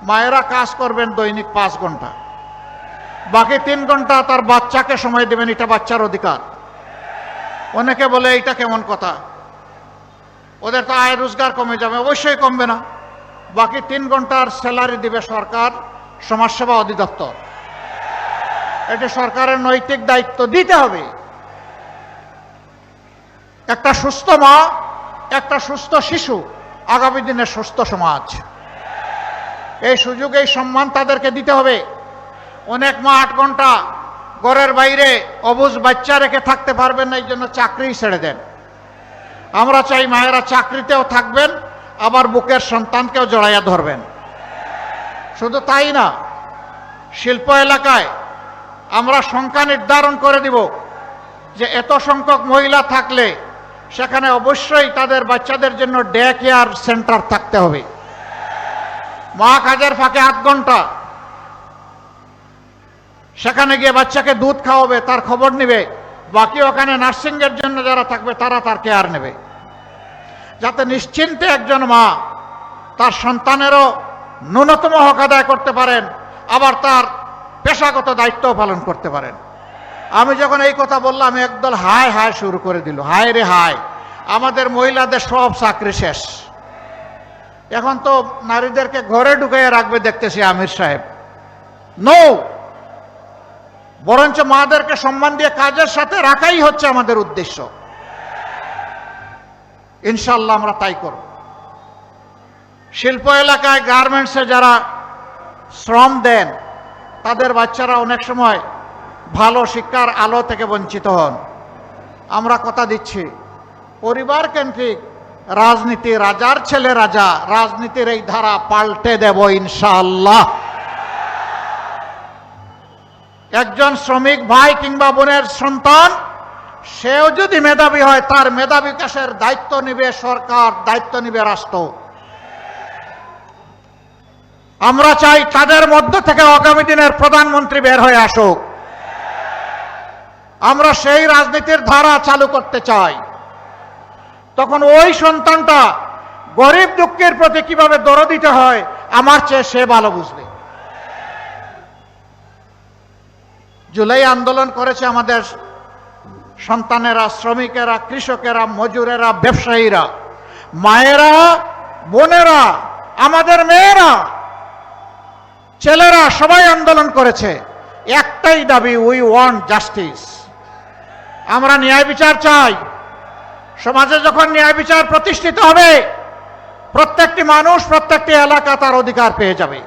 মায়েরা কাজ করবেন দৈনিক 5 ঘন্টা, বাকি 3 ঘন্টা তার বাচ্চাকে সময় দেবেন, এটা বাচ্চার অধিকার। অনেকে বলে এটা কেমন কথা, ওদের তো আয় রোজগার কমে যাবে। অবশ্যই কমবে না। বাকি 3 ঘন্টার স্যালারি দিবে সরকার, সমাজসেবা অধিদপ্তর। এটা সরকারের নৈতিক দায়িত্ব, দিতে হবে। একটা সুস্থ মা, একটা সুস্থ শিশু, আগামী দিনের সুস্থ সমাজ। এই সুযোগ, এই সম্মান তাদেরকে দিতে হবে। অনেক মা 8 ঘন্টা ঘরের বাইরে অবুঝ বাচ্চা রেখে থাকতে পারবেন না, এই জন্য চাকরি ছেড়ে দেন। আমরা চাই মায়েরা চাকরিতেও থাকবেন, আবার বুকের সন্তানকেও জড়াইয়া ধরবেন। শুধু তাই না, শিল্প এলাকায় আমরা সংখ্যা নির্ধারণ করে দিব যে এত সংখ্যক মহিলা থাকলে সেখানে অবশ্যই তাদের বাচ্চাদের জন্য ডে কেয়ার সেন্টার থাকতে হবে। মা কাজের ফাঁকে 8 ঘন্টা সেখানে গিয়ে বাচ্চাকে দুধ খাওয়াবে, তার খবর নেবে। বাকি ওখানে নার্সিংয়ের জন্য যারা থাকবে তারা তার কেয়ার নেবে, যাতে নিশ্চিন্তে একজন মা তার সন্তানেরও ন্যূনতম হক আদায় করতে পারেন, আবার তার পেশাগত দায়িত্বও পালন করতে পারেন। আমি যখন এই কথা বললাম, আমি একদল হায় হায় শুরু করে দিল। হায় রে হায়, আমাদের মহিলাদের সব চাকরি শেষ, এখন তো নারীদেরকে ঘরে ঢুকাইয়া রাখবে দেখতেছি আমির সাহেব। নো, বরঞ্চ মাদেরকে সম্মান দিয়ে কাজের সাথে রাখাই হচ্ছে আমাদের উদ্দেশ্য। ইনশাআল্লাহ আমরা তাই করব। শিল্প এলাকায় গার্মেন্টসে যারা শ্রম দেন, তাদের বাচ্চারা অনেক সময় ভালো শিক্ষার আলো থেকে বঞ্চিত হন। আমরা কথা দিচ্ছি, পরিবার কেন্দ্রিক রাজনীতি, রাজার ছেলে রাজা, রাজনীতির এই ধারা পাল্টে দেব ইনশাআল্লাহ। একজন শ্রমিক ভাই কিংবা বোনের সন্তান, সেও যদি মেধাবী হয়, তার মেধা বিকাশের দায়িত্ব নিবে সরকার, দায়িত্ব নিবে রাষ্ট্র। আমরা চাই তাদের মধ্য থেকে আগামী দিনের প্রধানমন্ত্রী বের হয়ে আসুক। আমরা সেই রাজনীতির ধারা চালু করতে চাই। তখন ওই সন্তানটা গরিব দুঃখের প্রতি কিভাবে দরদ দিতে হয়, আমার চেয়ে সে ভালো বুঝবে। জুলাই আন্দোলন করেছে আমাদের সন্তানেরা, শ্রমিকেরা, কৃষকেরা, মজুরেরা, ব্যবসায়ীরা, মায়েরা, বোনেরা, আমাদের মেয়েরা, ছেলেরা, সবাই আন্দোলন করেছে। একটাই দাবি, উই ওয়ান্ট জাস্টিস। আমরা ন্যায় বিচার চাই। সমাজে যখন ন্যায় বিচার প্রতিষ্ঠিত হবে, প্রত্যেকটি মানুষ, প্রত্যেকটি এলাকা তার অধিকার পেয়ে যাবে।